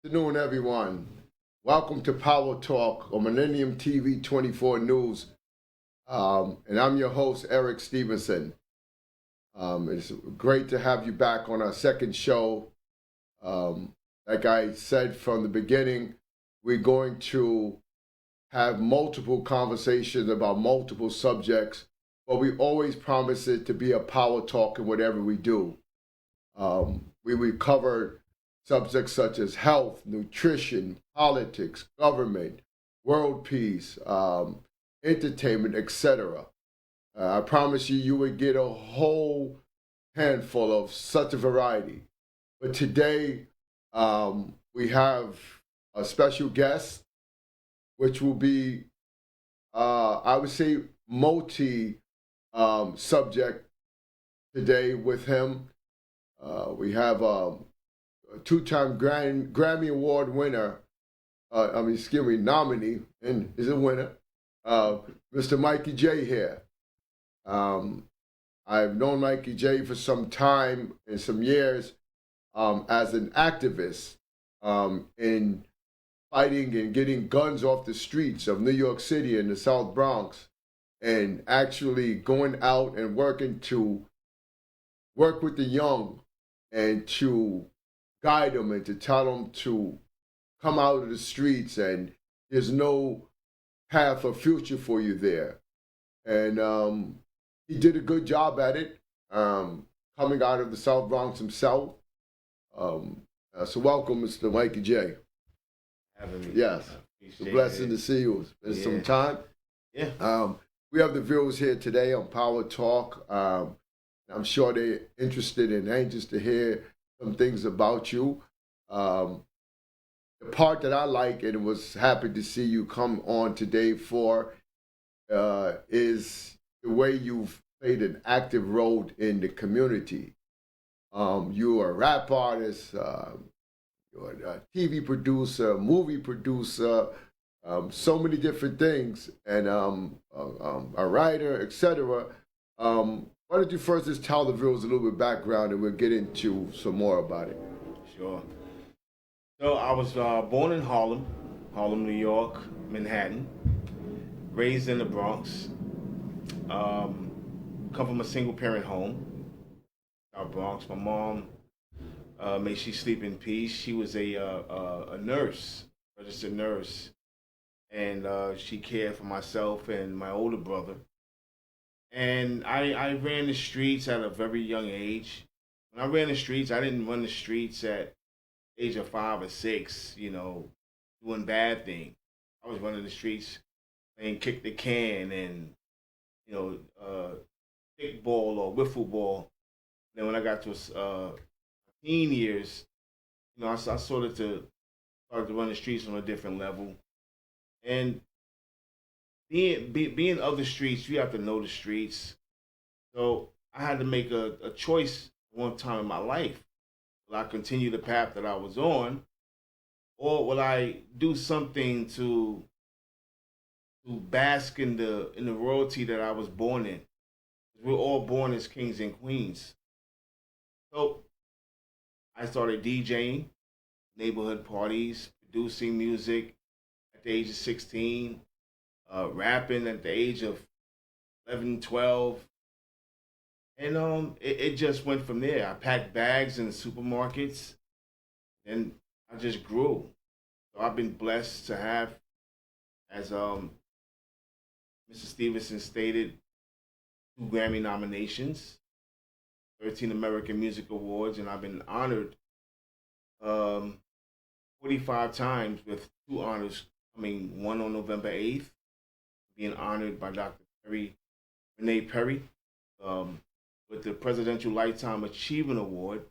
Afternoon, everyone. Welcome to Power Talk on Millennium TV 24 News. And I'm your host, Eric Stevenson. It's great to have you back on our second show. Like I said from the beginning, we're going to have multiple conversations about multiple subjects, but we always promise it to be a power talk in whatever we do. We cover subjects such as health, nutrition, politics, government, world peace, entertainment, etc. I promise you, you would get a whole handful of such a variety. But today, we have a special guest, which will be, I would say, multi subject today with him. We have a two-time Grammy Award winner, nominee, and is a winner, Mr. Mikey J here. I've known Mikey J for some time and some years as an activist in fighting and getting guns off the streets of New York City and the South Bronx, and actually going out and working to work with the young and to guide them and to tell them to come out of the streets and there's no path or future for you there. And he did a good job at it, coming out of the South Bronx himself. So welcome, Mr. Mikey J. Having me. Yes, it's a blessing to see you. It's been some time. Yeah. We have the viewers here today on Power Talk. I'm sure they're interested and anxious to hear some things about you. The part that I like and was happy to see you come on today for is the way you've played an active role in the community. You're a rap artist, you're a TV producer, movie producer, so many different things, and a writer, etc. Why don't you first just tell the viewers a little bit background and we'll get into some more about it. Sure. So I was born in Harlem, New York, Manhattan, raised in the Bronx, come from a single parent home, South Bronx. My mom, may she sleep in peace. She was a nurse, registered nurse, and she cared for myself and my older brother. And I ran the streets at a very young age. When I ran the streets, I didn't run the streets at age of 5 or 6, doing bad things. I was running the streets playing kick the can and, kick ball or wiffle ball. Then when I got to teen years, I started to run the streets on a different level. And being of the streets, you have to know the streets. So I had to make a choice one time in my life. Will I continue the path that I was on, or will I do something to bask in the royalty that I was born in? We're all born as kings and queens. So I started DJing, neighborhood parties, producing music at the age of 16. Rapping at the age of 11, 12. And it just went from there. I packed bags in the supermarkets, and I just grew. So I've been blessed to have, as Mr. Stevenson stated, 2 Grammy nominations, 13 American Music Awards, and I've been honored 45 times with 2 honors coming, one on November 8th, being honored by Dr. Renee Perry, with the Presidential Lifetime Achievement Award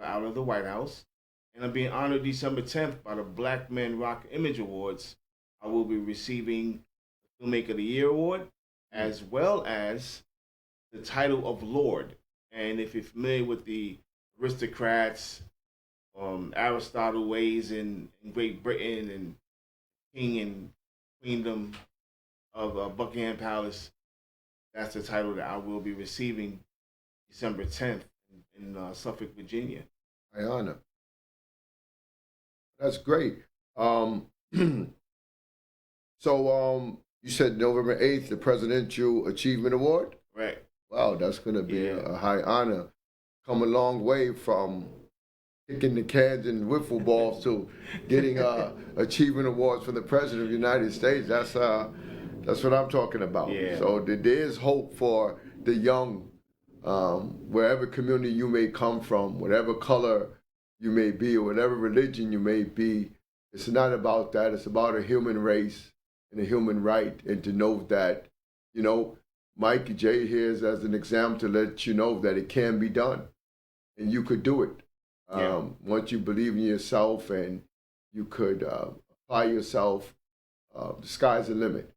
out of the White House. And I'm being honored December 10th by the Black Men Rock Image Awards. I will be receiving the Filmmaker of the Year Award, as well as the title of Lord. And if you're familiar with the aristocrats, Aristotle ways in Great Britain, and King and Queendom of Buckingham Palace, that's the title that I will be receiving December 10th in Suffolk, Virginia. I honor. That's great. Um, so you said November 8th, the Presidential Achievement Award. Right. Wow, that's going to be Yeah. a high honor. Come a long way from kicking the cans and wiffle balls to getting achievement awards from the President of the United States. That's what I'm talking about. Yeah. So there is hope for the young, wherever community you may come from, whatever color you may be, or whatever religion you may be. It's not about that. It's about a human race and a human right, and to know that, you know, Mikey J here is as an example to let you know that it can be done, and you could do it. Once you believe in yourself and you could apply yourself, the sky's the limit.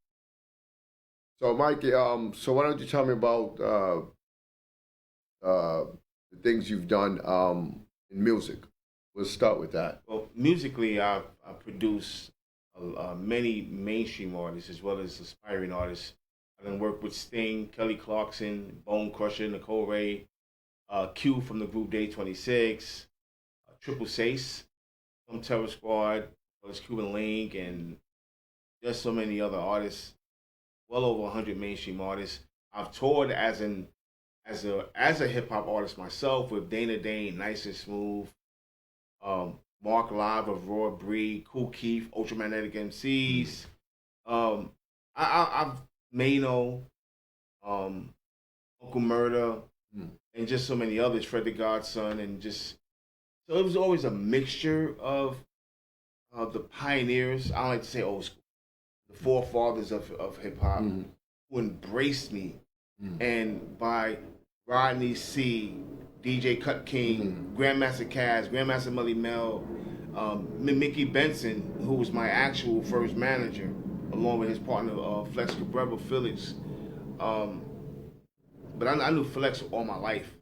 So, Mikey, so why don't you tell me about the things you've done in music? We'll start with that. Well, musically, I produce many mainstream artists as well as aspiring artists. I done worked with Sting, Kelly Clarkson, Bone Crusher, Nicole Ray, Q from the group Day 26, Triple Sace from Terror Squad, as well as Cuban Link, and just so many other artists. Well over 100 mainstream artists. I've toured as a hip hop artist myself with Dana Dane, Nice and Smooth, Mark Live of Raw Breed, Kool Keith, Ultramagnetic MCs. I've Mano, Uncle Murder, and just so many others, Fred the Godson, and just so it was always a mixture of the pioneers. I don't like to say old school, the forefathers of hip hop, who embraced me, and by Rodney C, DJ Cut King, Grandmaster Caz, Grandmaster Melly Mel, Mickey Benson, who was my actual first manager, along with his partner Flex Cabrera Felix. But I knew Flex all my life.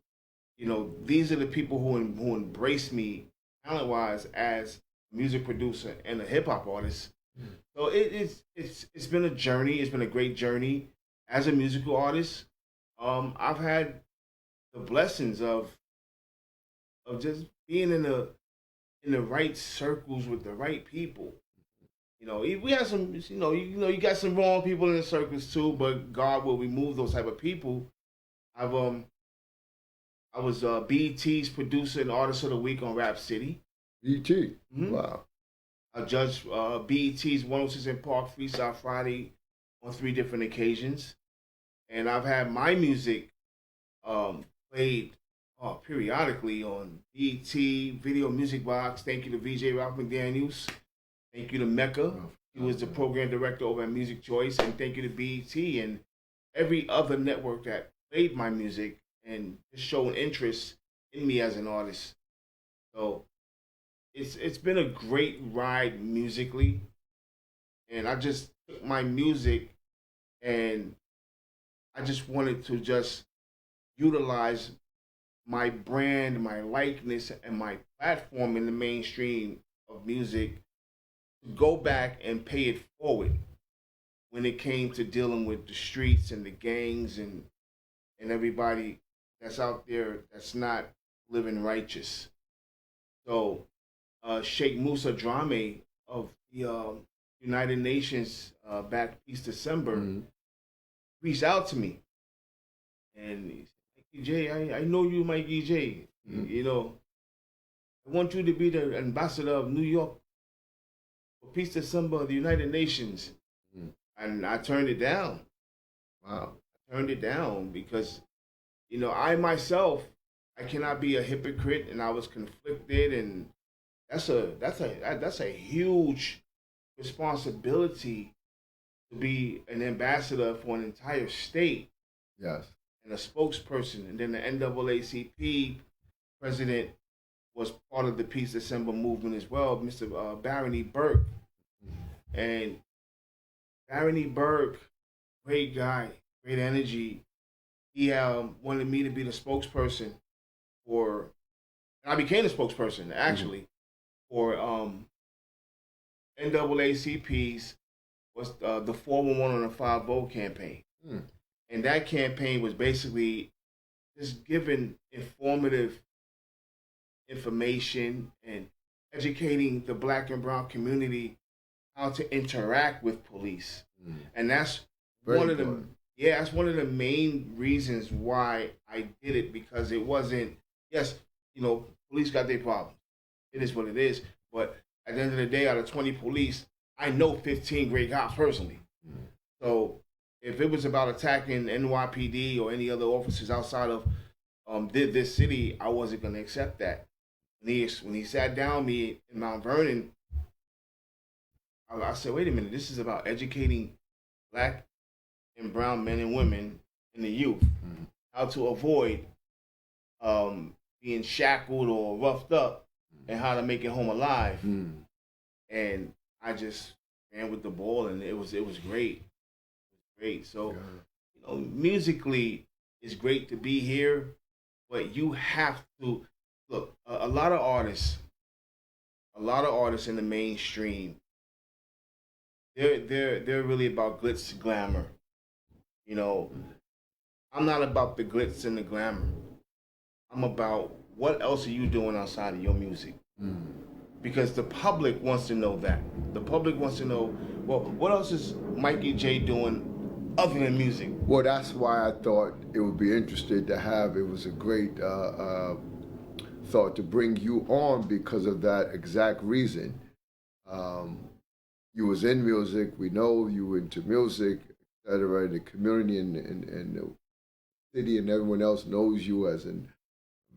You know, these are the people who embraced me talent wise as a music producer and a hip hop artist. So it's been a journey. It's been a great journey as a musical artist. I've had the blessings of just being in the right circles with the right people. You know, we have some, you got some wrong people in the circles too, but God will remove those type of people. I was BET's producer and artist of the week on Rap City. BET, wow. I judged BET's 106 in Park Freestyle Friday on 3 different occasions, and I've had my music played periodically on BET Video Music Box. Thank you to VJ Ralph McDaniels. Thank you to Mecca. He was the program director over at Music Choice, and thank you to BET and every other network that played my music and just showed interest in me as an artist. So it's been a great ride musically, and I just took my music and I just wanted to just utilize my brand, my likeness, and my platform in the mainstream of music to go back and pay it forward when it came to dealing with the streets and the gangs and everybody that's out there that's not living righteous. So Sheikh Musa Drame of the United Nations back East December reached out to me, and he said, Mikey J, I know you, Mikey J. You know, I want you to be the ambassador of New York for Peace December of the United Nations. And I turned it down. Wow. I turned it down because, you know, I myself, I cannot be a hypocrite, and I was conflicted, and that's a huge responsibility to be an ambassador for an entire state. Yes. And a spokesperson, and then the NAACP president was part of the Peace December movement as well, Mr. Barony Burke. And Barony Burke, great guy, great energy. He wanted me to be the spokesperson for, and I became the spokesperson actually for NAACP's was the 411 on a 5 vote campaign. And that campaign was basically just giving informative information and educating the black and brown community how to interact with police. And that's Very one of the good. yeah, that's one of the main reasons why I did it, because it wasn't, yes, police got their problems. It is what it is. But at the end of the day, out of 20 police, I know 15 great cops personally. So if it was about attacking NYPD or any other officers outside of this city, I wasn't going to accept that. When he sat down me in Mount Vernon, I said, wait a minute, this is about educating black and brown men and women and the youth how to avoid being shackled or roughed up, and how to make it home alive. And I just ran with the ball, and it was great. Great. So, musically, it's great to be here, but you have to look. A lot of artists, in the mainstream, they're really about glitz, glamour. I'm not about the glitz and the glamour. I'm about what else are you doing outside of your music, because the public wants to know that. The public wants to know, well, what else is Mikey J doing other than music? Well, that's why I thought it would be interesting to have. It was a great thought to bring you on because of that exact reason. You was in music. We know you were into music, etc. The community and the city and everyone else knows you as a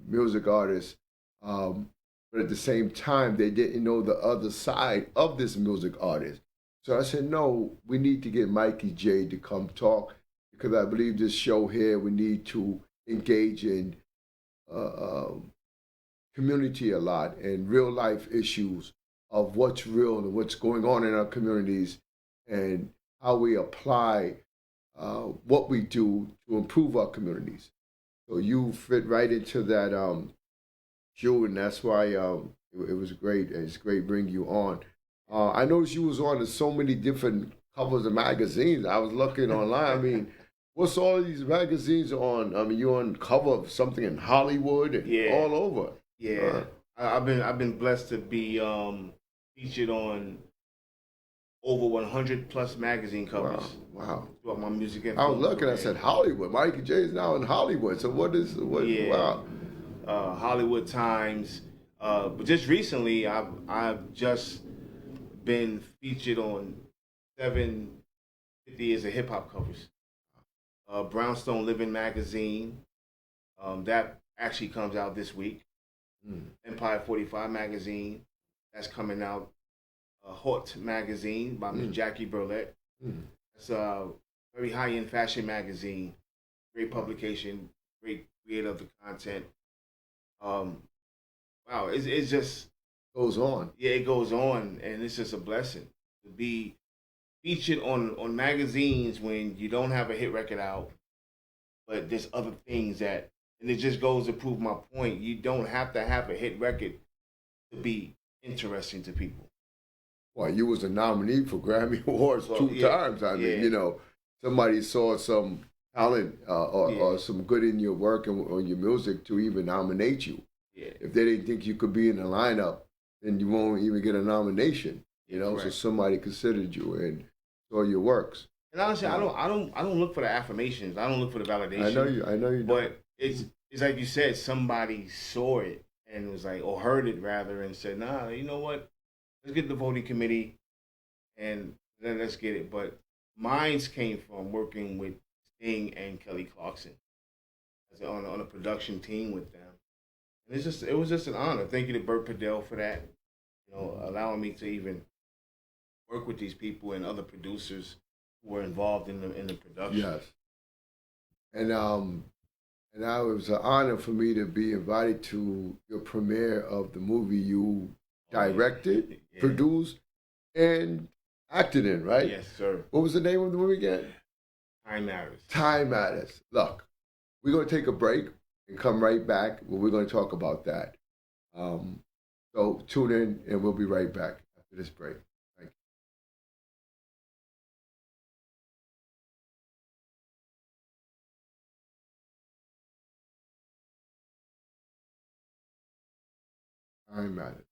music artist. But at the same time, they didn't know the other side of this music artist. So I said, no, we need to get Mikey J to come talk, because I believe this show here, we need to engage in community a lot and real life issues of what's real and what's going on in our communities, and how we apply what we do to improve our communities. So you fit right into that shoe, and that's why it was great. It's great bringing you on. I noticed you was on so many different covers of magazines. I was looking online. I mean, what's all these magazines on? I mean, you're on cover of something in Hollywood and all over. Yeah, I've been blessed to be featured on over 100 plus magazine covers. Wow. Throughout my music influence. I was looking. I said Hollywood. Mikey J is now in Hollywood. So what? Yeah. Wow. Hollywood Times. But just recently, I've just been featured on 7 50 years of hip hop covers. Brownstone Living magazine. That actually comes out this week. Empire 45 magazine. That's coming out. Hot magazine by Miss Jackie Burlett. It's a very high end fashion magazine. Great publication. Great creator of the content. Wow, it's just goes on. Yeah, it goes on, and it's just a blessing to be featured on magazines when you don't have a hit record out, but there's other things that, and it just goes to prove my point. You don't have to have a hit record to be interesting to people. Well, you was a nominee for Grammy Awards 2 times. I mean, somebody saw some talent or some good in your work and or your music to even nominate you. Yeah. If they didn't think you could be in the lineup, then you won't even get a nomination. So somebody considered you and saw your works. And honestly, I don't look for the affirmations. I don't look for the validation. I know you. But it's like you said, somebody saw it and was like, or heard it rather, and said, nah, you know what? Let's get the voting committee and then let's get it. But mine's came from working with Sting and Kelly Clarkson on a production team with them. And it was just an honor. Thank you to Bert Padell for that. Allowing me to even work with these people and other producers who were involved in the production. Yes. And it was an honor for me to be invited to your premiere of the movie you directed, produced, and acted in, right? Yes, sir. What was the name of the movie again? Time Matters. Time Matters. Look, we're going to take a break and come right back where we're going to talk about that. So tune in and we'll be right back after this break. Thank you. Time Matters.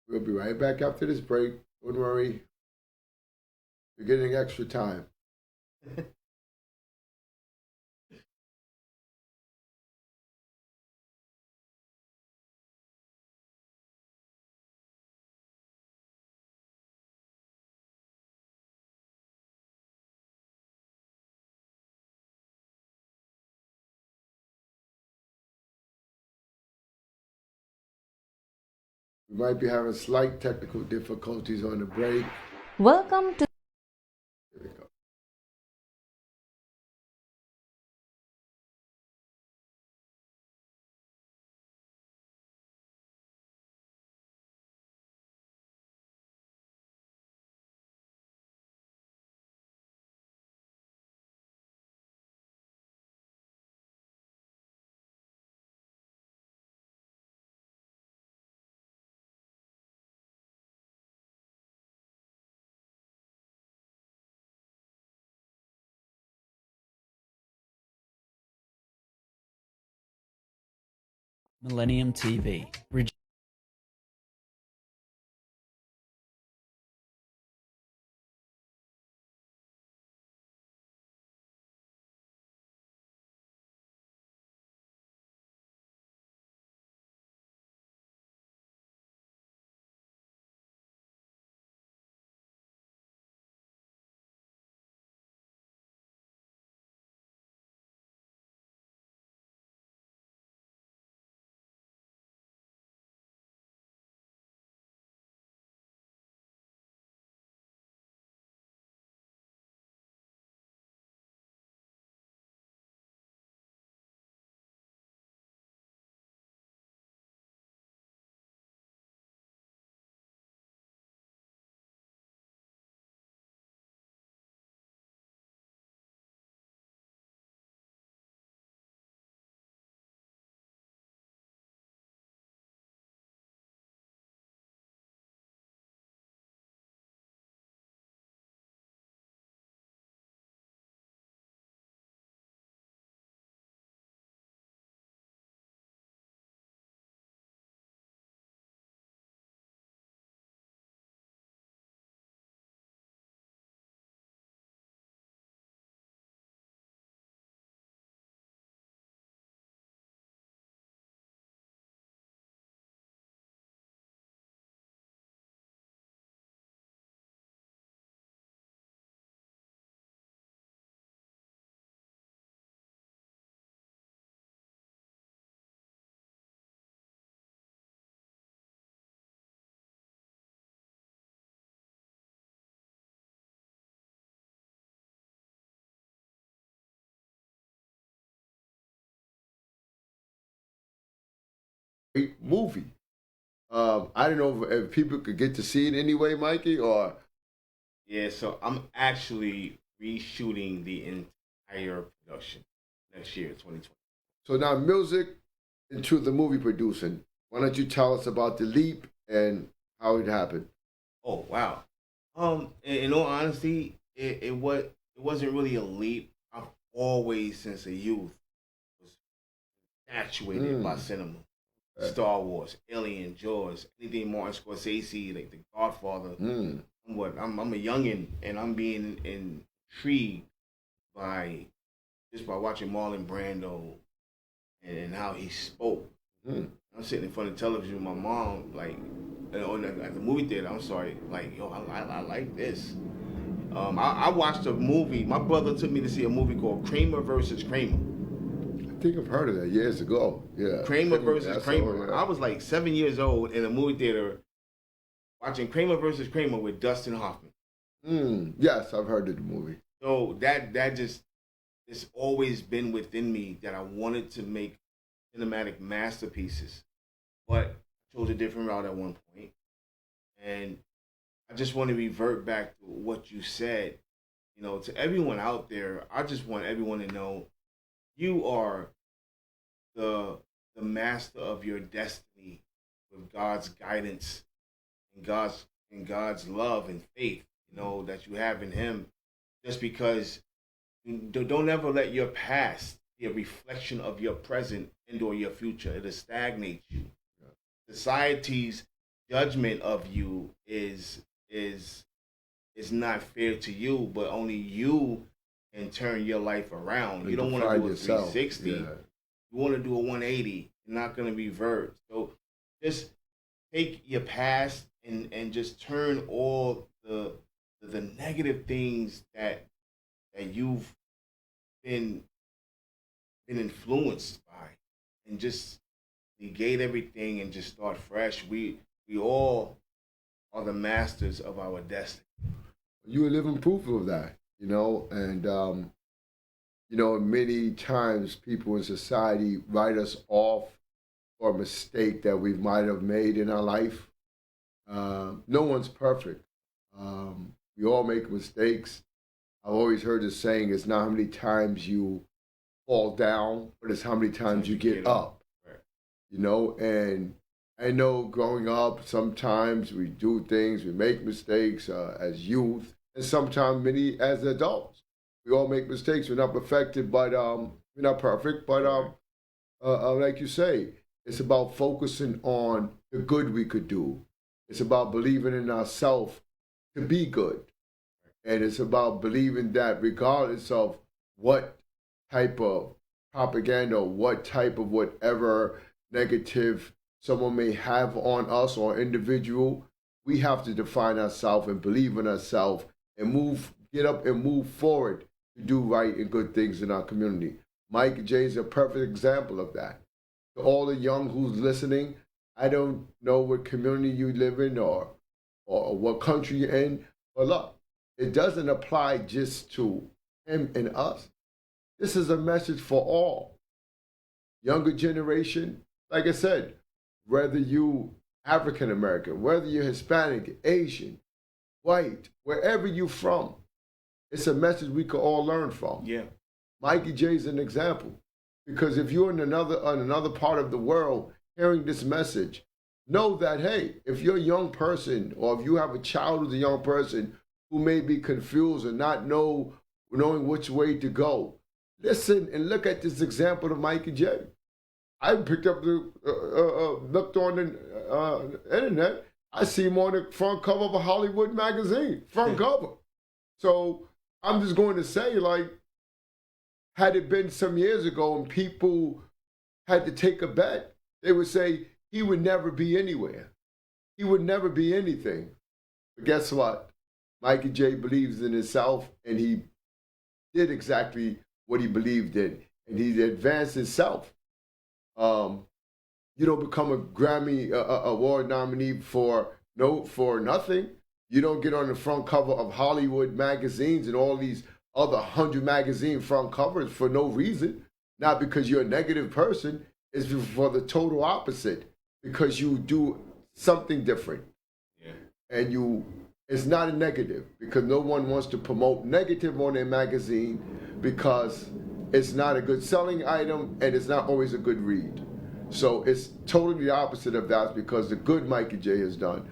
We'll be right back after this break. Don't worry. You're getting extra time. We might be having slight technical difficulties on the break. Welcome to Here we go. Millennium TV. Great movie. I don't know if people could get to see it anyway, Mikey, or Yeah, so I'm actually reshooting the entire production next year, 2020. so now music into the movie producing. Why don't you tell us about the leap and how it happened? Oh wow. In all honesty, it wasn't really a leap. I've always, since a youth, was infatuated by Mm. cinema. Okay. Star Wars, Alien, Jaws, anything Martin Scorsese, like The Godfather. Mm. I'm a youngin, and I'm being intrigued by just by watching Marlon Brando and how he spoke. Mm. I'm sitting in front of the television with my mom, like, at the movie theater. I'm sorry, like, yo, I like this. I watched a movie. My brother took me to see a movie called Kramer versus Kramer. I think I've heard of that years ago. Yeah. Kramer versus That's Kramer. all, yeah. I was like 7 years old in a movie theater watching Kramer versus Kramer with Dustin Hoffman. Yes, I've heard of the movie. So that just it's always been within me that I wanted to make cinematic masterpieces, but I chose a different route at one point, and I just want to revert back to what you said. You know, to everyone out there, I just want everyone to know you are the the master of your destiny with God's guidance and God's love and faith. You know that you have in Him. Just because don't ever let your past be a reflection of your present and or your future. It'll stagnate you. Society's judgment of you is not fair to you, but only you can turn your life around. You don't want to do a 360. Yeah. You want to do a 180. You're not going to revert. So just take your past and just turn all the negative things that you've been influenced by, and just negate everything and just start fresh. We all are the masters of our destiny. You're a living proof of that, and many times people in society write us off for a mistake that we might have made in our life. No one's perfect. We all make mistakes. I've always heard the saying, it's not how many times you fall down, but it's how many times you get up. Right. And I know growing up, sometimes we do things, we make mistakes as youth, and sometimes many as adults. We all make mistakes. We're not perfected, but we're not perfect. But like you say, it's about focusing on the good we could do. It's about believing in ourselves to be good. And it's about believing that regardless of what type of propaganda, what type of whatever negative someone may have on us or individual, we have to define ourselves and believe in ourselves and get up and move forward to do right and good things in our community. Mike J is a perfect example of that. To all the young who's listening, I don't know what community you live in or what country you're in, but look, it doesn't apply just to him and us. This is a message for all. Younger generation, like I said, whether you African American, whether you're Hispanic, Asian, white, wherever you're from, it's a message we could all learn from. Yeah. Mikey J is an example. Because if you're in another part of the world hearing this message, know that, hey, if you're a young person or if you have a child who's a young person who may be confused and not knowing which way to go, listen and look at this example of Mikey J. I picked up looked on the internet. I see him on the front cover of a Hollywood magazine, front cover. So I'm just going to say, had it been some years ago and people had to take a bet, they would say he would never be anywhere. He would never be anything. But guess what? Mikey J believes in himself, and he did exactly what he believed in, and he advanced himself. You don't become a Grammy award nominee for nothing. You don't get on the front cover of Hollywood magazines and all these other 100 magazine front covers for no reason. Not because you're a negative person. It's for the total opposite. Because you do something different. Yeah. And it's not a negative. Because no one wants to promote negative on their magazine because it's not a good selling item and it's not always a good read. So it's totally the opposite of that because the good Mikey J has done.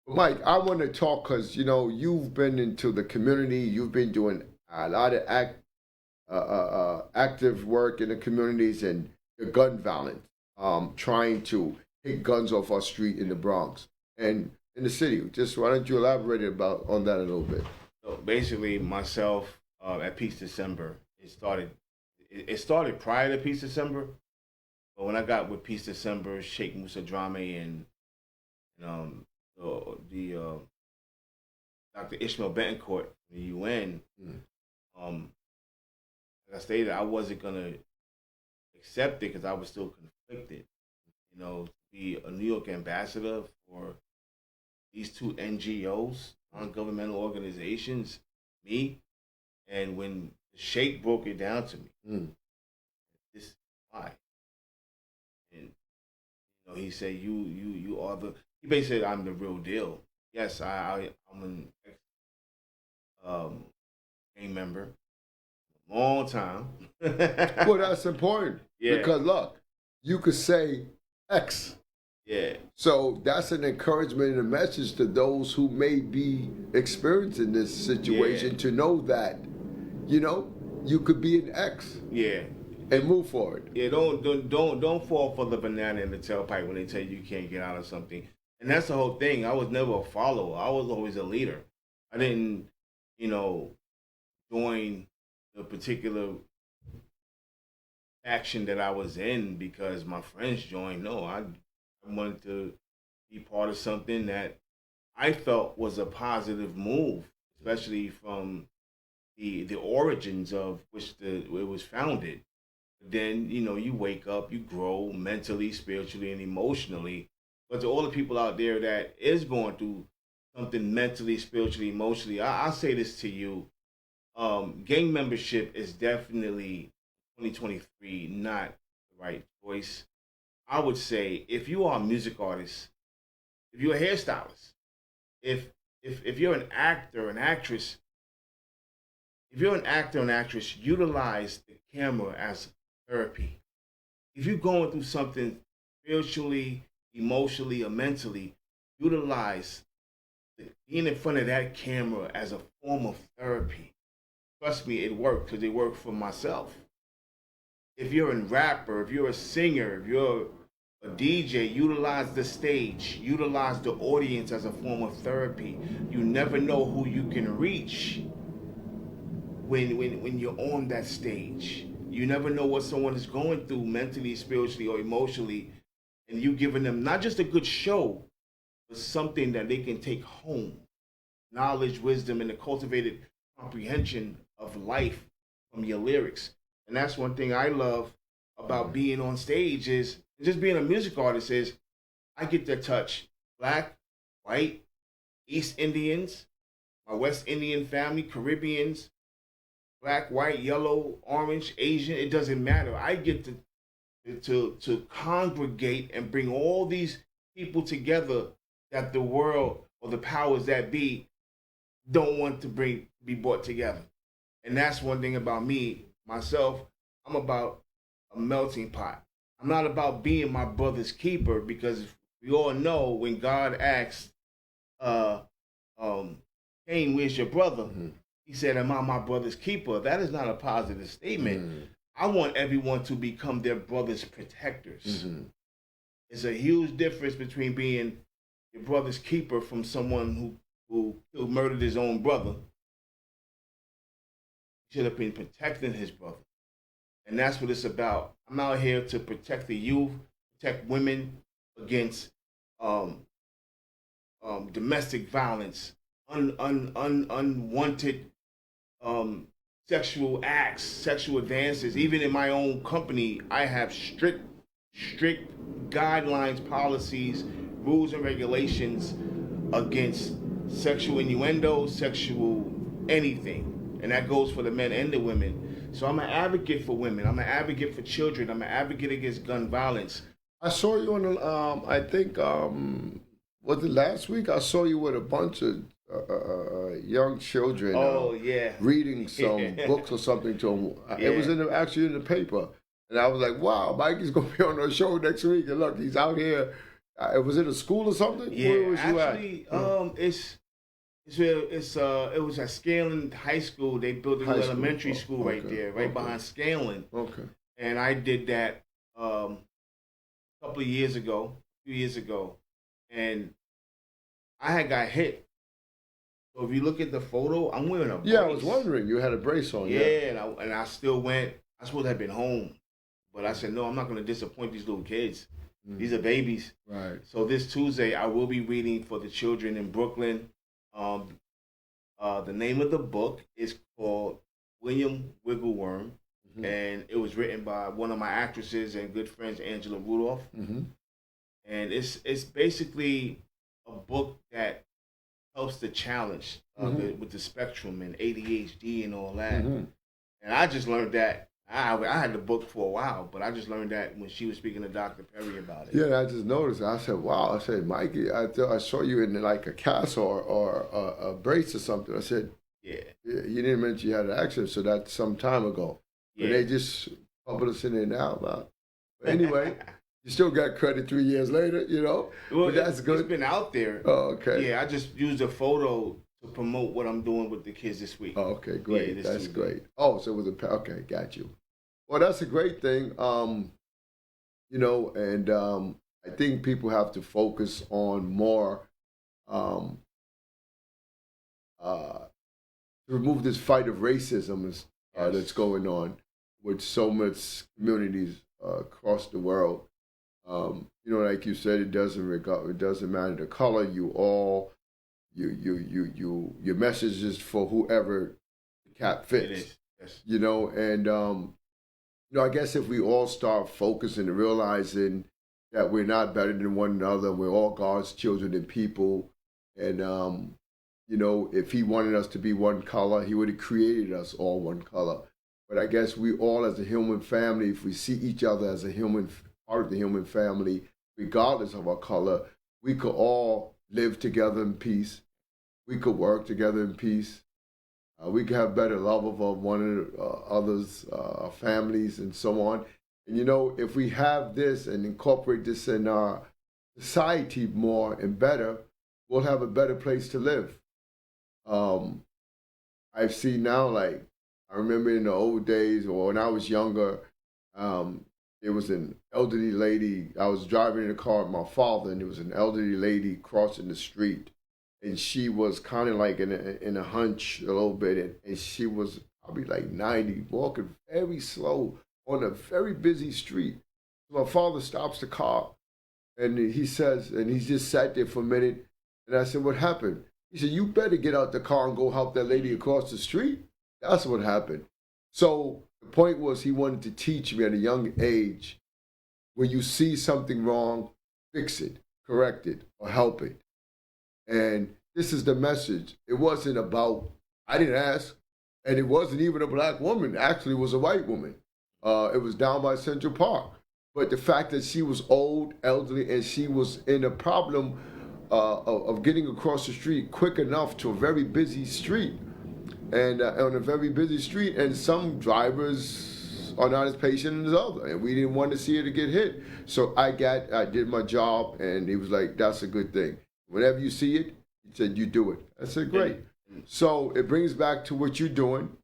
Mike, I want to talk because, you've been into the community. You've been doing a lot of active work in the communities and the gun violence, trying to take guns off our street in the Bronx and in the city. Just why don't you elaborate on that a little bit? So basically, myself at Peace December, it started prior to Peace December, but when I got with Peace December, Sheikh Musa Drame and Dr. Ishmael Betancourt, the UN, like I stated, I wasn't gonna accept it because I was still conflicted. To be a New York ambassador for these two NGOs, non-governmental organizations, me, and when the Sheikh broke it down to me, this is why. And he said, "You are the." He basically said, "I'm the real deal." Yes, I'm an gang member, a long time. Well, that's important. Yeah. Because look, you could say X. Yeah. So that's an encouragement and a message to those who may be experiencing this situation to know that, you could be an X. Yeah. and move forward. Yeah, don't fall for the banana in the tailpipe when they tell you can't get out of something. And that's the whole thing. I was never a follower. I was always a leader. I didn't, join the particular faction that I was in because my friends joined. No, I wanted to be part of something that I felt was a positive move, especially from the origins of which it was founded. Then you wake up, you grow mentally, spiritually, and emotionally. But to all the people out there that is going through something mentally, spiritually, emotionally, I'll say this to you: gang membership is definitely 2023 not the right choice. I would say if you are a music artist, if you're a hairstylist, if you're an actor, an actress, if you're an actor, an actress, utilize the camera as therapy. If you're going through something spiritually, emotionally, or mentally, utilize being in front of that camera as a form of therapy. Trust me, it worked because it worked for myself. If you're a rapper, if you're a singer, if you're a DJ, utilize the stage, utilize the audience as a form of therapy. You never know who you can reach when you're on that stage. You never know what someone is going through mentally, spiritually, or emotionally, and you giving them not just a good show, but something that they can take home. Knowledge, wisdom, and the cultivated comprehension of life from your lyrics. And that's one thing I love about being on stage is just being a music artist is I get to touch black, white, East Indians, my West Indian family, Caribbeans, black, white, yellow, orange, Asian, it doesn't matter. I get to congregate and bring all these people together that the world or the powers that be don't want to be brought together. And that's one thing about me, myself, I'm about a melting pot. I'm not about being my brother's keeper because we all know when God asked Cain, where's your brother? Mm-hmm. He said, am I my brother's keeper? That is not a positive statement. Mm-hmm. I want everyone to become their brother's protectors. Mm-hmm. It's a huge difference between being your brother's keeper from someone who murdered his own brother. He should have been protecting his brother. And that's what it's about. I'm out here to protect the youth, protect women against domestic violence, unwanted sexual acts, sexual advances. Even in my own company, I have strict guidelines, policies, rules, and regulations against sexual innuendo, sexual anything. And that goes for the men and the women. So I'm an advocate for women. I'm an advocate for children. I'm an advocate against gun violence. I saw you on the, I think, was it last week? I saw you with a bunch of young children. Oh, yeah. Reading some books or something to them. Yeah. It was actually in the paper. And I was like, wow, Mikey's going to be on our show next week. And look, he's out here. Was it a school or something? Yeah, where was actually, it was at Scanlon High School. They built a elementary school right there, right behind Scanlon. Okay. And I did that a few years ago, and I had got hit. So if you look at the photo, I'm wearing a brace. Yeah, I was wondering. You had a brace on. Yeah, and I still went. I supposed to have been home, but I said, no, I'm not going to disappoint these little kids. Mm. These are babies. Right. So this Tuesday, I will be reading for the children in Brooklyn. The name of the book is called William Wiggleworm, mm-hmm. and it was written by one of my actresses and good friends, Angela Rudolph. Mm-hmm. And it's basically a book that helps the challenge with the spectrum and ADHD and all that. Mm-hmm. And I just learned that. I had the book for a while, but I just learned that when she was speaking to Dr. Perry about it. Yeah, I just noticed. I said, wow. I said, Mikey, I saw you in like a cast or a brace or something. I said, yeah. You didn't mention you had an accident, so that's some time ago. Yeah. But they just published it in now. But anyway, you still got credit 3 years later, you know? Well, but that's good. It's been out there. Oh, okay. Yeah, I just used a photo to promote what I'm doing with the kids this week. Oh, okay, great. Yeah, that's great. Oh, so it was okay, got you. Well, that's a great thing. And I think people have to focus on more um, uh, to remove this fight of racism that's going on with so much communities across the world. Like you said, it doesn't matter the color. Your message is for whoever the cap fits. It is. Yes. I guess if we all start focusing and realizing that we're not better than one another, we're all God's children and people, and if He wanted us to be one color, He would have created us all one color. But I guess we all, as a human family, if we see each other as a human part of the human family, regardless of our color, we could all live together in peace. We could work together in peace. We could have better love of one another's families and so on. And if we have this and incorporate this in our society more and better, we'll have a better place to live. I've seen now, like, I remember in the old days or when I was younger, there was an elderly lady. I was driving in a car with my father, and there was an elderly lady crossing the street. And she was kind of like in a hunch a little bit, and she was probably like 90, walking very slow on a very busy street. My father stops the car, and he says, and he just sat there for a minute, and I said, "What happened?" He said, "You better get out the car and go help that lady across the street." That's what happened. So the point was, he wanted to teach me at a young age, when you see something wrong, fix it, correct it, or help it. And this is the message. It wasn't about, I didn't ask, and it wasn't even a black woman. Actually, it was a white woman. It was down by Central Park. But the fact that she was old, elderly, and she was in a problem of getting across the street quick enough to a very busy street. And on a very busy street, and some drivers are not as patient as others, and we didn't want to see her to get hit. So I did my job, and he was like, "That's a good thing. Whenever you see it," he said, "you do it." I said, "Great." So it brings back to what you're doing,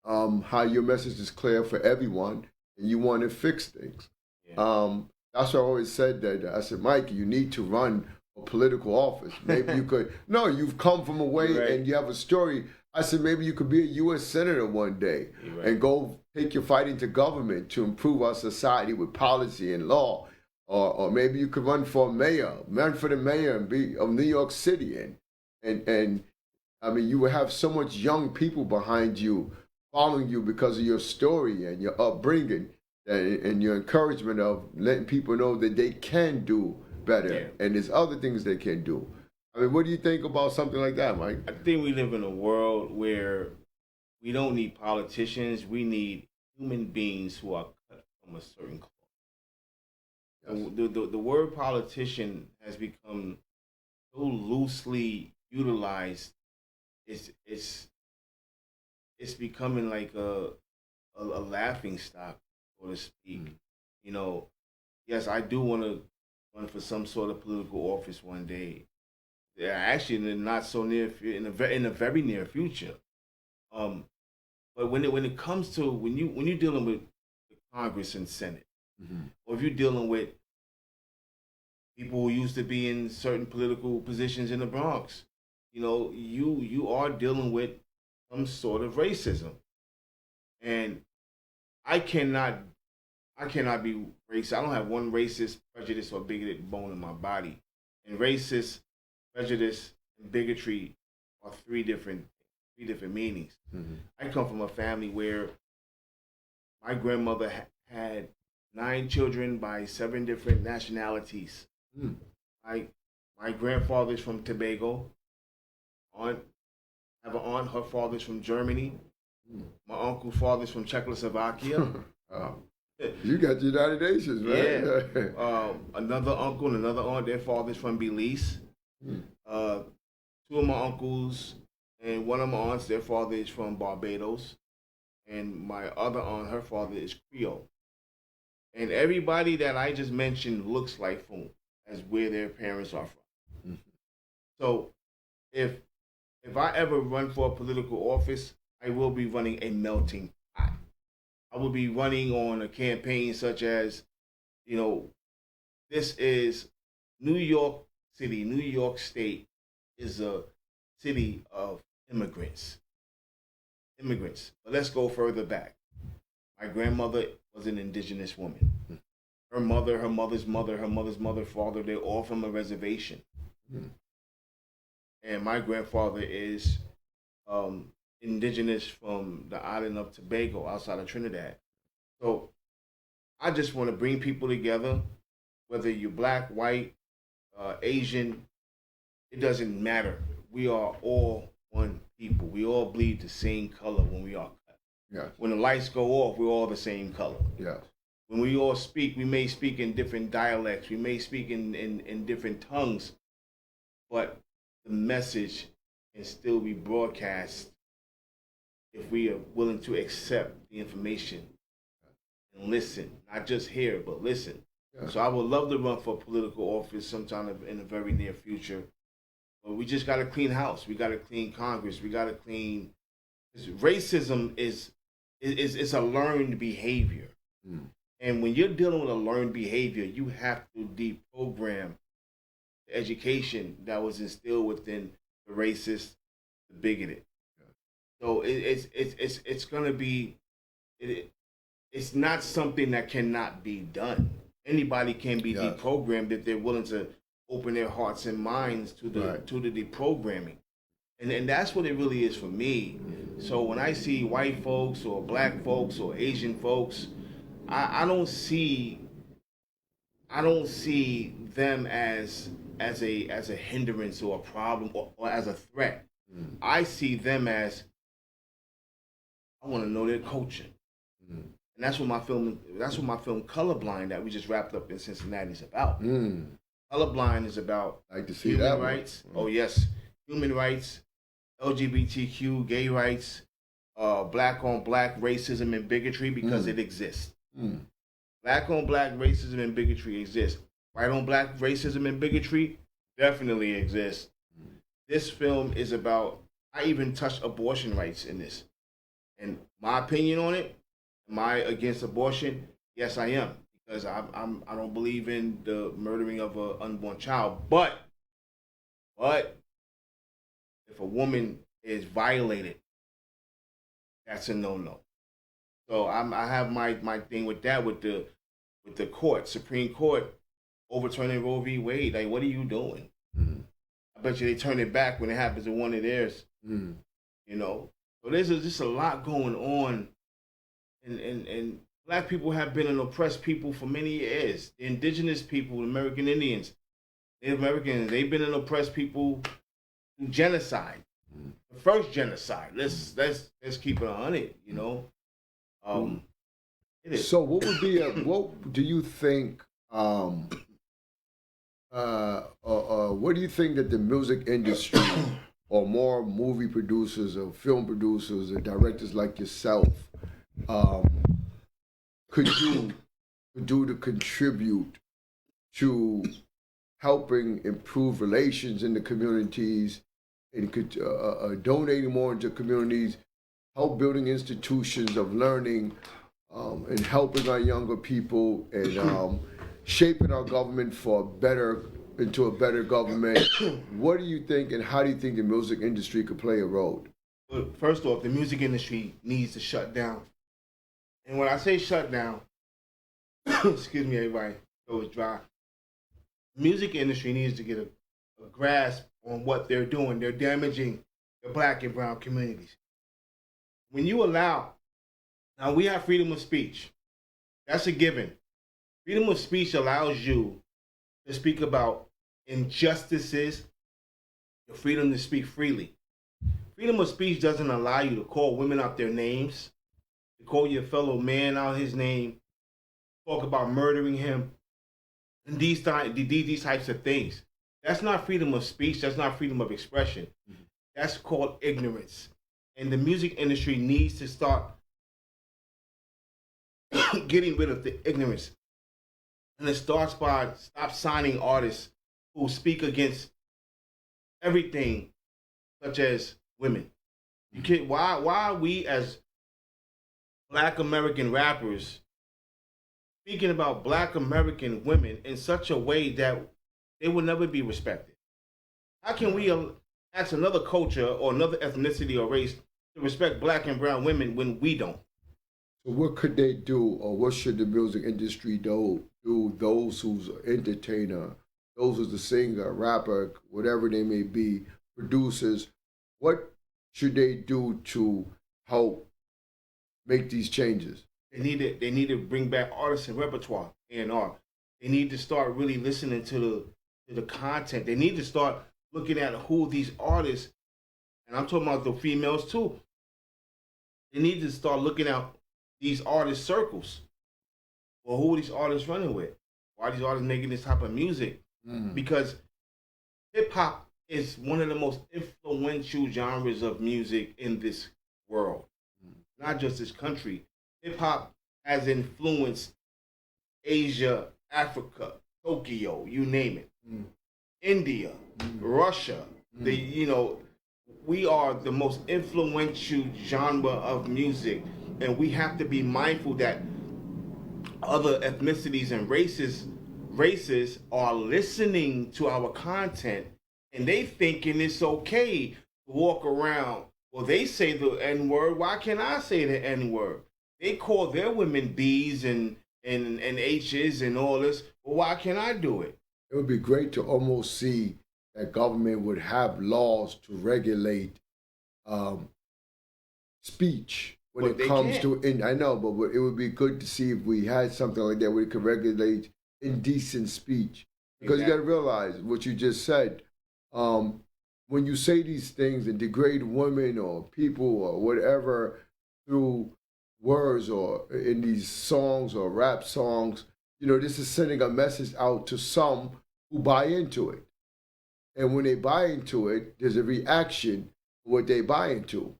how your message is clear for everyone, and you want to fix things. Yeah. That's why I always said that. I said, "Mikey, you need to run a political office. Maybe you could." No, you've come from away, right, and you have a story. I said, maybe you could be a U.S. Senator one day, right, and go take your fight into government to improve our society with policy and law. Or maybe you could run for the mayor and be of New York City. And I mean, you would have so much young people behind you, following you because of your story and your upbringing and your encouragement of letting people know that they can do better. Yeah. And there's other things they can do. I mean, what do you think about something like that, Mike? I think we live in a world where we don't need politicians. We need human beings who are cut from a certain cloth. Yes. The word politician has become so loosely utilized. It's becoming like a laughing stock, so to speak. Mm. Yes, I do want to run for some sort of political office one day. Yeah, actually, not so near in a very near future. But when it comes to when you're dealing with the Congress and Senate, mm-hmm, or if you're dealing with people who used to be in certain political positions in the Bronx, you are dealing with some sort of racism, and I cannot be racist. I don't have one racist, prejudice, or bigoted bone in my body, and racist, prejudice, and bigotry are three different meanings. Mm-hmm. I come from a family where my grandmother had 9 children by 7 different nationalities. Mm. My grandfather's from Tobago. I have an aunt, her father's from Germany. Mm. My uncle's father's from Czechoslovakia. You got the United Nations, right? Yeah. Another uncle and another aunt, their father's from Belize. 2 of my uncles and one of my aunts, their father is from Barbados, and my other aunt, her father is Creole. And everybody that I just mentioned looks like as where their parents are from. Mm-hmm. So if I ever run for a political office, I will be running a melting pot. I would be running on a campaign such as, this is New York City, New York State is a city of immigrants. Immigrants. But let's go further back. My grandmother was an indigenous woman. Her mother, her mother's mother, her mother's mother, father, they're all from a reservation. And my grandfather is indigenous from the island of Tobago outside of Trinidad. So I just want to bring people together, whether you're black, white, Asian, it doesn't matter. We are all one people. We all bleed the same color when we are cut. Yes. When the lights go off, we're all the same color. Yes. When we all speak, we may speak in different dialects. We may speak in different tongues. But the message can still be broadcast if we are willing to accept the information and listen. Not just hear, but listen. Yeah. So I would love to run for political office sometime in the very near future. But we just got to clean house. We got to clean Congress. We got to clean. Racism is a learned behavior. And when you're dealing with a learned behavior, you have to deprogram the education that was instilled within the racist, the bigoted. So it's going to be, it's not something that cannot be done. Anybody can be deprogrammed if they're willing to open their hearts and minds to the deprogramming. And that's what it really is for me. So when I see white folks or black folks or Asian folks, I don't see them as a hindrance or a problem or as a threat. I see them as, I want to know their culture. And that's what my film Colorblind that we just wrapped up in Cincinnati is about. Colorblind is about human rights. Oh yes, human rights, LGBTQ, gay rights, black on black racism and bigotry because it exists. Black on black racism and bigotry exists. White on black racism and bigotry definitely exists. This film is about, I even touched abortion rights in this. And my opinion on it, am I against abortion? Yes, I am. Because I don't believe in the murdering of an unborn child. But if a woman is violated, that's a no-no. So I have my thing with that, with the court, Supreme Court, overturning Roe v. Wade. Like, what are you doing? I bet you they turn it back when it happens to one of theirs. So there's just a lot going on, and black people have been an oppressed people for many years. The indigenous people, the American Indians, Native Americans, they've been an oppressed people through genocide. The first genocide. Let's keep it 100. It is. So what would be what do you think? What do you think that the music industry, or more movie producers, or film producers, or directors like yourself, could do to contribute to helping improve relations in the communities, and could donating more into communities, help building institutions of learning, and helping our younger people, and shaping our government into a better government? What do you think, and how do you think the music industry could play a role? Well, first off, the music industry needs to shut down. And when I say shut down, excuse me, everybody, so it's dry. The music industry needs to get a grasp on what they're doing. They're damaging the black and brown communities. When you allow, now we have freedom of speech. That's a given. Freedom of speech allows you to speak about injustices, your freedom to speak freely. Freedom of speech doesn't allow you to call women out their names, to call your fellow man out his name, talk about murdering him, and these types of things. That's not freedom of speech. That's not freedom of expression. That's called ignorance. And the music industry needs to start getting rid of the ignorance. And it starts by stop signing artists who speak against everything, such as women. You can't. Why are we as Black American rappers speaking about Black American women in such a way that they will never be respected. How can we ask another culture or another ethnicity or race to respect Black and brown women when we don't? So what could they do, or what should the music industry do? Those who's an entertainer, those who's a singer, rapper, whatever they may be, producers, what should they do to help make these changes? They need to bring back artists and repertoire, A&R. They need to start really listening to the content. They need to start looking at who these artists, and I'm talking about the females too. They need to start looking at these artist circles. Well, who are these artists running with? Why are these artists making this type of music? Because hip hop is one of the most influential genres of music in this world, not just this country. Hip hop has influenced Asia, Africa, Tokyo, you name it, India, Russia. We are the most influential genre of music, and we have to be mindful that other ethnicities and races are listening to our content, and they thinking it's okay to walk around. Well, they say the N word. Why can't I say the N word? They call their women B's and H's and all this. Well, why can't I do it? It would be great to almost see that government would have laws to regulate speech when it comes to. I know, but it would be good to see if we had something like that where it could regulate indecent speech. Because you got to realize what you just said. When you say these things and degrade women or people or whatever through words or in these songs or rap songs, this is sending a message out to some who buy into it. And when they buy into it, there's a reaction to what they buy into.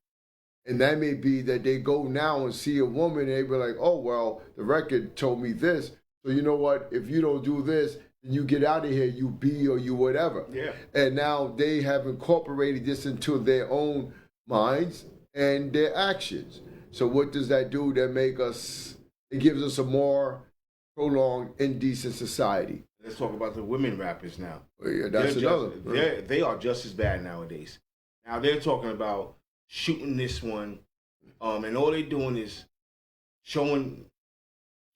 And that may be that they go now and see a woman and they be like, oh, well, the record told me this. So you know what? If you don't do this, then you get out of here, you be or you whatever. Yeah. And now they have incorporated this into their own minds and their actions. So what does that do? It gives us a more prolonged, indecent society. Let's talk about the women rappers now. Well, yeah, that's another. They are just as bad nowadays. Now they're talking about shooting this one, and all they're doing is showing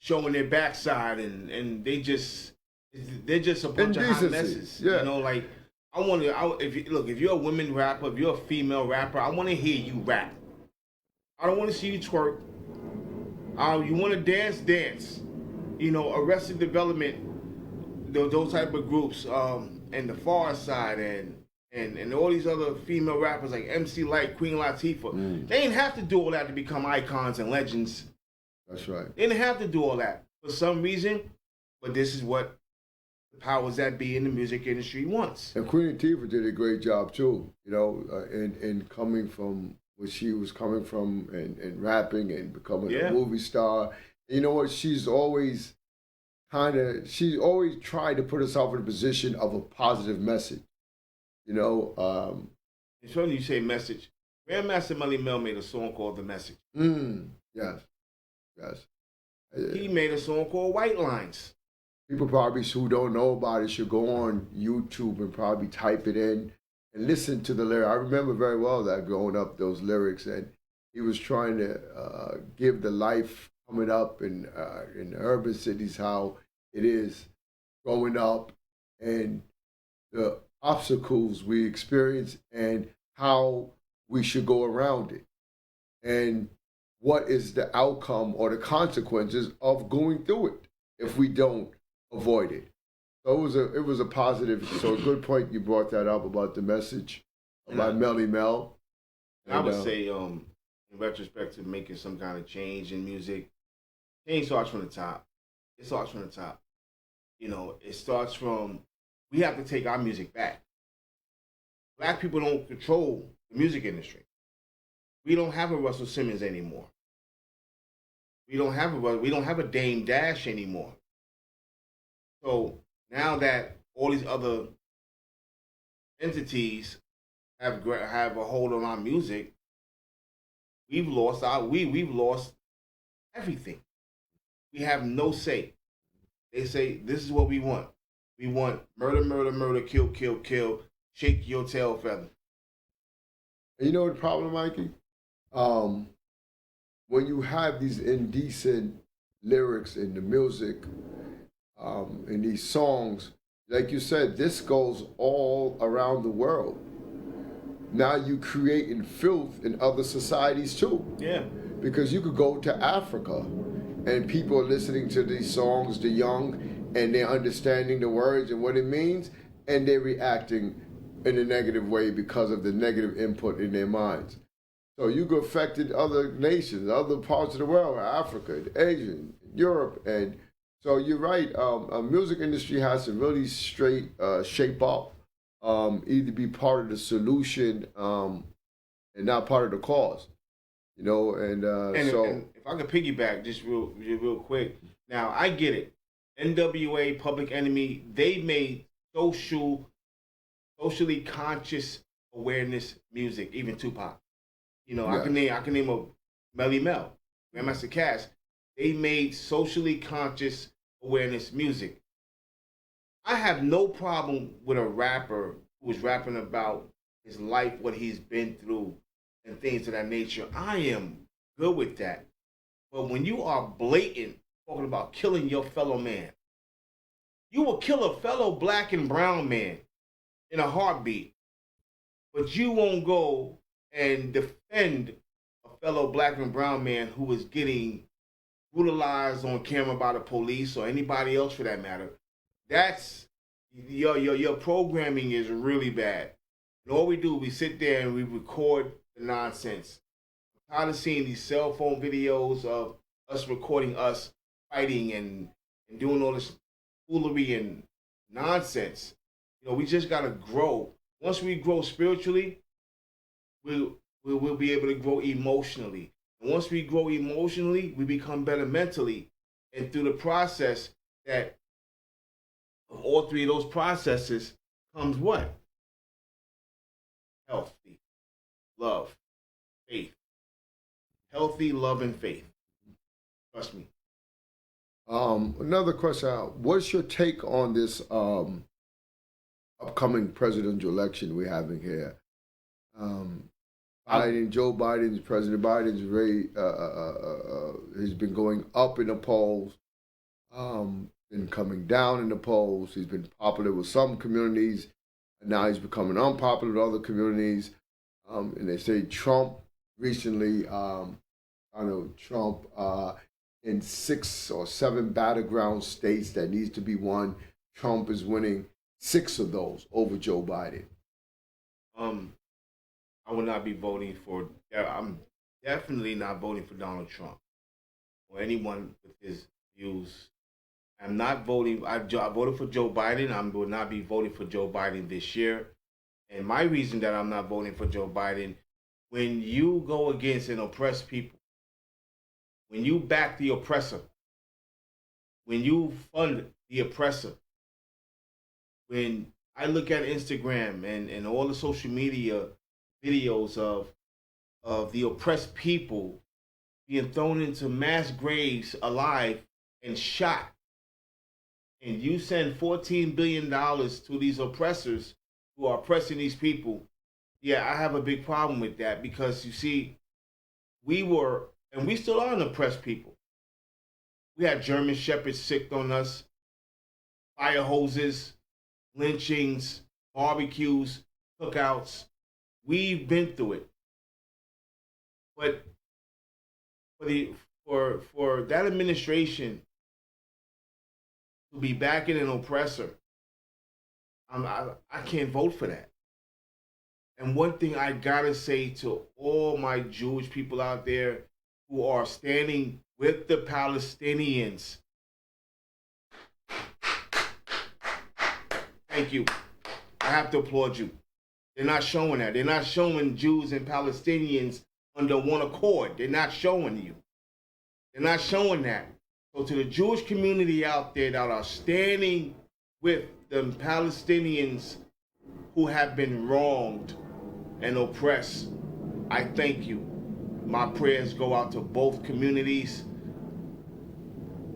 their backside, and they're just a bunch of hot messes. Yeah. If you're a women rapper, if you're a female rapper, I want to hear you rap. I don't want to see you twerk. You want to dance. Arrested Development, those type of groups, and the Far Side, and all these other female rappers like MC Light, Queen Latifah. They didn't have to do all that to become icons and legends. That's right. They didn't have to do all that for some reason, but this is what the powers that be in the music industry wants. And Queen Latifah did a great job too, in coming from where she was coming from and rapping and becoming a movie star. And you know what? She's always tried to put herself in a position of a positive message. It's funny you say message. Grandmaster Melly Mel made a song called The Message. Yes. He made a song called White Lines. People probably who don't know about it should go on YouTube and probably type it in and listen to the lyrics. I remember very well that growing up, those lyrics, and he was trying to give the life coming up in the urban cities, how it is growing up and the obstacles we experience and how we should go around it. And what is the outcome or the consequences of going through it if we don't avoid it. So it was a positive. So a good point you brought that up about the message about Melly Mel. I would say, in retrospect, to making some kind of change in music, change starts from the top. It starts from the top. It starts from, we have to take our music back. Black people don't control the music industry. We don't have a Russell Simmons anymore. We don't have a Dame Dash anymore. So now that all these other entities have a hold on our music, we've lost everything. We have no say. They say, this is what we want. We want murder, murder, murder, kill, kill, kill, shake your tail feather. And you know the problem, Mikey? When you have these indecent lyrics in the music, in these songs, like you said, this goes all around the world. Now you creating filth in other societies too. Yeah. Because you could go to Africa and people are listening to these songs, the young, and they're understanding the words and what it means, and they're reacting in a negative way because of the negative input in their minds. So you could affect other nations, other parts of the world, Africa, Asia, Europe, and so you're right. Music industry has to really straight shape up, either be part of the solution and not part of the cause. You know, and if I could piggyback just real quick. Now I get it. NWA, Public Enemy, they made socially conscious awareness music. Even Tupac. You know, yeah. I can name a Melly Mel, Grandmaster Cass. They made socially conscious awareness music. I have no problem with a rapper who is rapping about his life, what he's been through, and things of that nature. I am good with that. But when you are blatant talking about killing your fellow man, you will kill a fellow black and brown man in a heartbeat, but you won't go and defend a fellow black and brown man who is getting brutalized on camera by the police or anybody else for that matter. That's your programming is really bad. And all we do, we sit there and we record the nonsense. I'm tired of seeing these cell phone videos of us recording us fighting and doing all this foolery and nonsense. You know, we just gotta grow. Once we grow spiritually, we'll be able to grow emotionally. And once we grow emotionally, we become better mentally. And through the process that of all three of those processes comes what? Healthy, love, faith. Healthy, love, and faith. Trust me. Another question. What's your take on this upcoming presidential election we're having here? Joe Biden's President Biden's rate has been going up in the polls, been coming down in the polls. He's been popular with some communities, and now he's becoming unpopular with other communities. And they say Trump recently, Trump in 6 or 7 battleground states that needs to be won, Trump is winning 6 of those over Joe Biden. I will not be voting for. I'm definitely not voting for Donald Trump or anyone with his views. I'm not voting. I voted for Joe Biden. I will not be voting for Joe Biden this year. And my reason that I'm not voting for Joe Biden, when you go against an oppressed people, when you back the oppressor, when you fund the oppressor, when I look at Instagram and all the social media videos of the oppressed people being thrown into mass graves alive and shot, and you send $14 billion to these oppressors who are oppressing these people, yeah, I have a big problem with that, because you see, we were, and we still are an oppressed people. We had German shepherds sicked on us, fire hoses, lynchings, barbecues, cookouts. We've been through it. But for that administration to be backing an oppressor, I can't vote for that. And one thing I gotta say to all my Jewish people out there who are standing with the Palestinians, thank you. I have to applaud you. They're not showing that. They're not showing Jews and Palestinians under one accord. They're not showing you. They're not showing that. So to the Jewish community out there that are standing with the Palestinians who have been wronged and oppressed, I thank you. My prayers go out to both communities.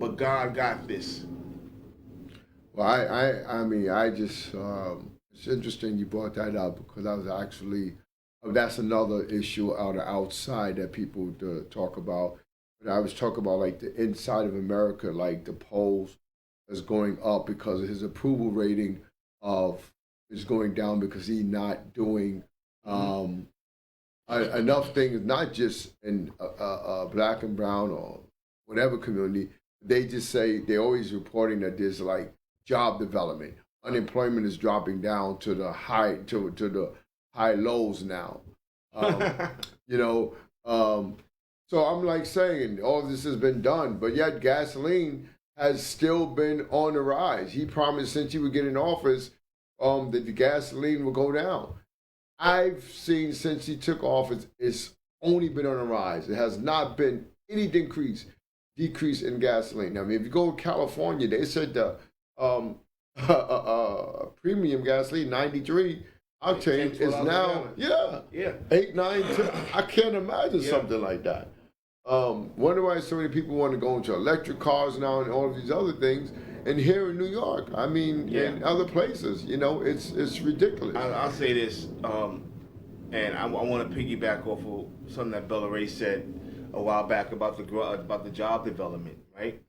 but God got this. Well, I mean, it's interesting you brought that up because I was actually, that's another issue out of outside that people talk about. But I was talking about like the inside of America, like the polls is going up because his approval rating of is going down because he's not doing enough things, not just in black and brown or whatever community. They just say they're always reporting that there's like job development. Unemployment is dropping down to the high lows now. You know, so I'm like saying all this has been done, but yet gasoline has still been on the rise. He promised since he would get in office that the gasoline will go down. I've seen since he took office, it's only been on the rise. It has not been any decrease in gasoline. I mean, if you go to California, they said the premium gasoline 93 octane is now 8, 9, 10. I can't imagine something like that. Wonder why so many people want to go into electric cars now and all of these other things. And here in New York, I mean, in other places, you know, it's ridiculous. I'll say this, and I want to piggyback off of something that Bella Ray said a while back about the job development, right?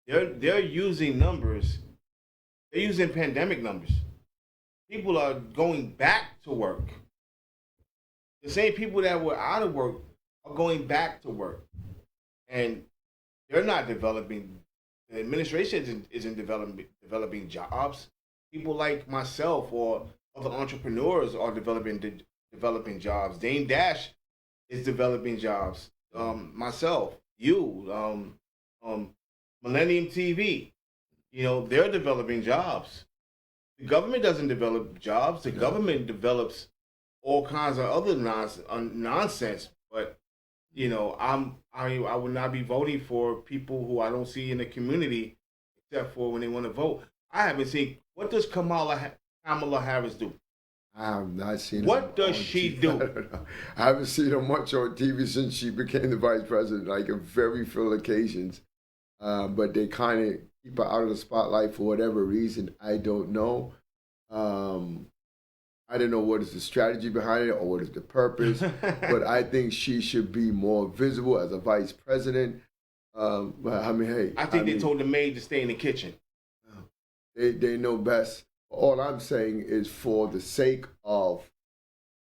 They're using numbers. They're using pandemic numbers. People are going back to work. The same people that were out of work are going back to work, and they're not developing. The administration isn't developing jobs. People like myself or other entrepreneurs are developing jobs. Dame Dash is developing jobs. Myself, Millennium TV, you know, they're developing jobs. The government doesn't develop jobs. The government develops all kinds of other nonsense. But you know, I would not be voting for people who I don't see in the community, except for when they want to vote. I haven't seen, what does Kamala Harris do? I have not seen. What does she do? I haven't seen her much on TV since she became the vice president, like on very few occasions. But they kind of keep her out of the spotlight for whatever reason. I don't know. I don't know what is the strategy behind it or what is the purpose, but I think she should be more visible as a vice president. But I mean, hey. I think they told the maid to stay in the kitchen. They know best. All I'm saying is for the sake of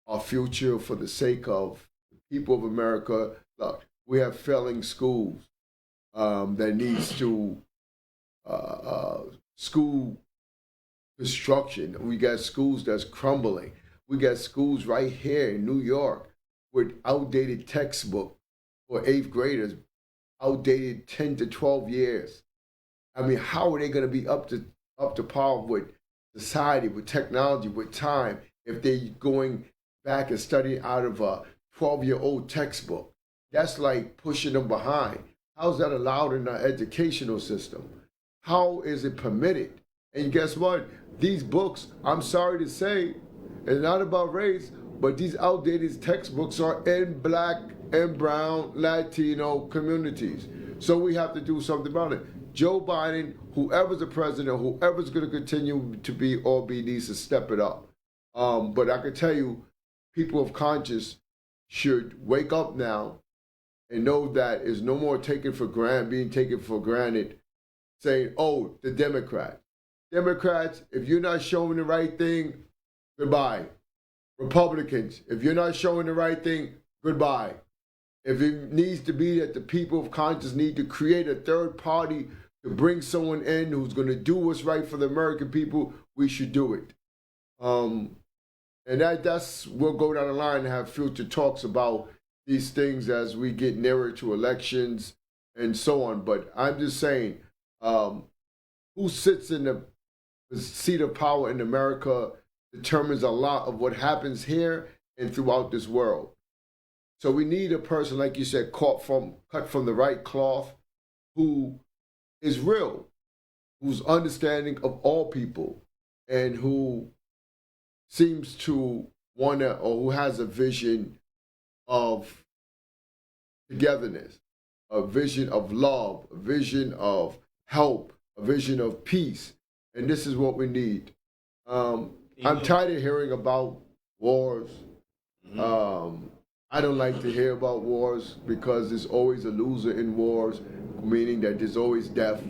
our future, for the sake of the people of America, look, we have failing schools that needs to school construction. We got schools that's crumbling. We got schools right here in New York with outdated textbook for 8th graders, outdated 10 to 12 years. I mean, how are they going to be up to par with society, with technology, with time, if they're going back and studying out of a 12-year-old textbook? That's like pushing them behind. How's that allowed in our educational system? How is it permitted? And guess what? These books, I'm sorry to say, it's not about race, but these outdated textbooks are in black and brown Latino communities. So we have to do something about it. Joe Biden, whoever's the president, whoever's going to continue to be or be, needs to step it up. But I can tell you, people of conscience should wake up now and know that it's no more being taken for granted, saying, oh, the Democrats, if you're not showing the right thing, goodbye. Republicans, if you're not showing the right thing, goodbye. If it needs to be that the people of conscience need to create a third party to bring someone in who's going to do what's right for the American people, we should do it. And that's we'll go down the line and have future talks about these things as we get nearer to elections and so on. But I'm just saying, who sits in the seat of power in America determines a lot of what happens here and throughout this world. So we need a person, like you said, cut from the right cloth, who is real, who's understanding of all people, and who seems to wanna, or who has a vision of togetherness, a vision of love, a vision of help, a vision of peace. And this is what we need. I'm tired of hearing about wars. I don't like to hear about wars because there's always a loser in wars, meaning that there's always death,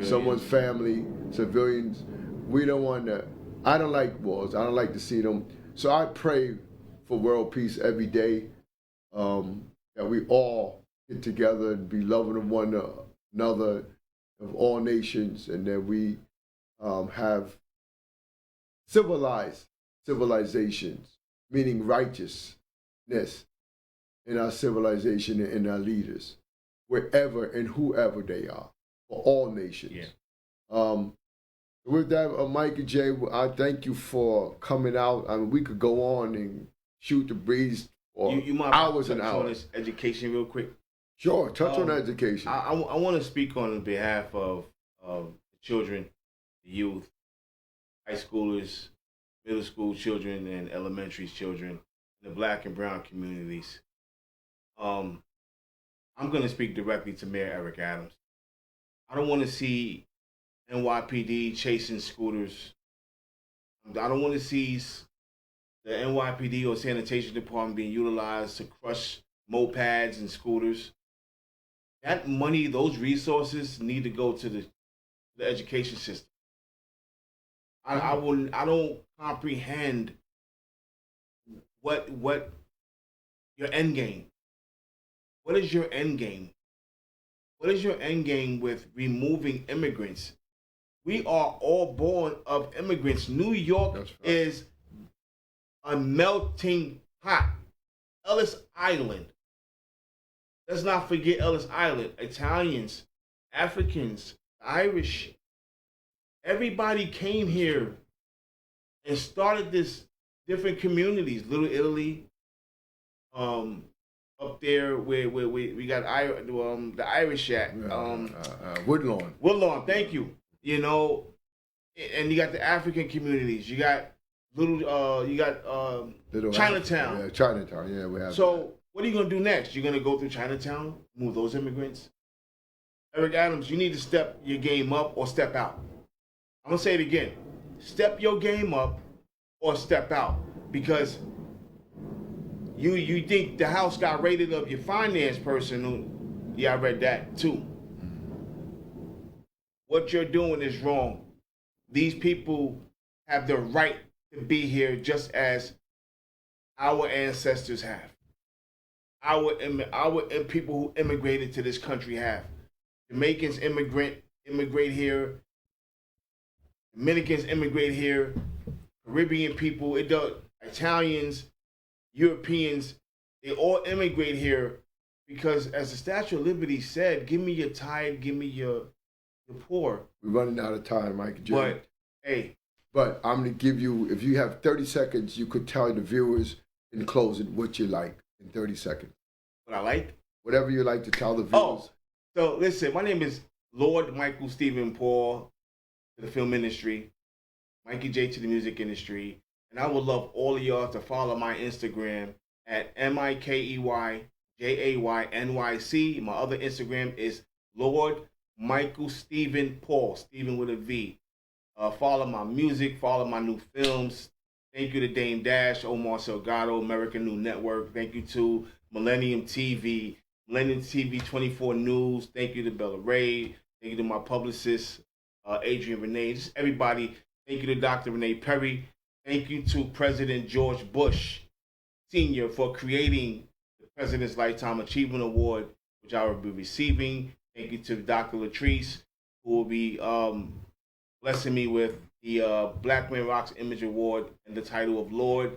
someone's family, civilians. We don't want that. I don't like wars. I don't like to see them. So I pray for world peace every day, that we all get together and be loving of one another, of all nations, and that we have civilizations, meaning righteousness in our civilization and in our leaders, wherever and whoever they are, for all nations. Yeah. With that, Mikey J, I thank you for coming out. I mean, we could go on and shoot the breeze for hours and hours. On this education real quick? Sure, touch on education. I want to speak on behalf of the children, the youth, high schoolers, middle school children, and elementary children, the Black and brown communities. I'm going to speak directly to Mayor Eric Adams. I don't want to see NYPD chasing scooters. I don't want to see the NYPD or sanitation department being utilized to crush mopeds and scooters. That money, those resources need to go to the education system. I don't comprehend what your end game. What is your end game? What is your end game with removing immigrants? We are all born of immigrants. New York is a melting pot. Ellis Island. Let's not forget Ellis Island. Italians, Africans, Irish. Everybody came here and started this different communities. Little Italy, up there where we got the Irish at. Woodlawn. Woodlawn, thank you. You know, and you got the African communities. You got little Chinatown. Yeah, Chinatown. Yeah, we have. So what are you gonna do next? You're gonna go through Chinatown, move those immigrants? Eric Adams, you need to step your game up or step out. I'm gonna say it again. Step your game up or step out, because you think the house got raided of your finance person. Yeah, I read that too. What you're doing is wrong. These people have the right to be here just as our ancestors have. Our people who immigrated to this country have. Jamaicans immigrate here. Dominicans immigrate here. Caribbean people, Italians, Europeans, they all immigrate here because, as the Statue of Liberty said, give me your tired, give me your poor. We're running out of time, Mike. But, hey. But I'm going to give you, if you have 30 seconds, you could tell the viewers in closing what you like in 30 seconds. What I like? Whatever you like to tell the viewers. Oh, so listen, my name is Lord Michael Stephen Paul to the film industry, Mikey J to the music industry, and I would love all of y'all to follow my Instagram at MikeyJayNYC. My other Instagram is Lord Michael Stephen Paul, Stephen with a V. Follow my music, follow my new films. Thank you to Dame Dash, Omar Salgado, American New Network. Thank you to Millennium TV, Millennium TV 24 News. Thank you to Bella Ray. Thank you to my publicist, Adrian Renee. Just everybody. Thank you to Dr. Renee Perry. Thank you to President George Bush Sr. for creating the President's Lifetime Achievement Award, which I will be receiving. Thank you to Dr. Latrice, who will be blessing me with the Black Man Rocks Image Award and the title of Lord,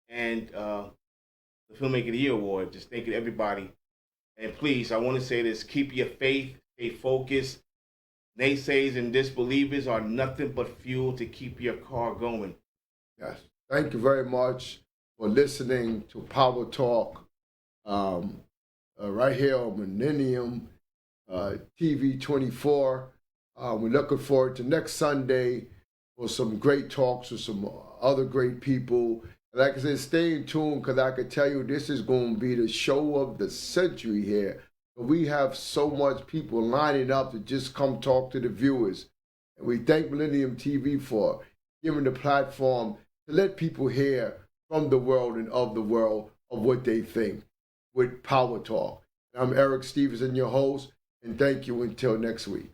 and the Filmmaker of the Year Award. Just thank you to everybody. And please, I want to say this, keep your faith, stay focused. Naysayers and disbelievers are nothing but fuel to keep your car going. Yes. Thank you very much for listening to Power Talk right here on Millennium TV 24. We're looking forward to next Sunday for some great talks with some other great people. Like I said, stay in tune, because I can tell you this is going to be the show of the century here But we have so much people lining up to just come talk to the viewers. And we thank Millennium TV for giving the platform to let people hear from the world and of the world of what they think with Power Talk. I'm Eric Stevenson, your host, and thank you until next week.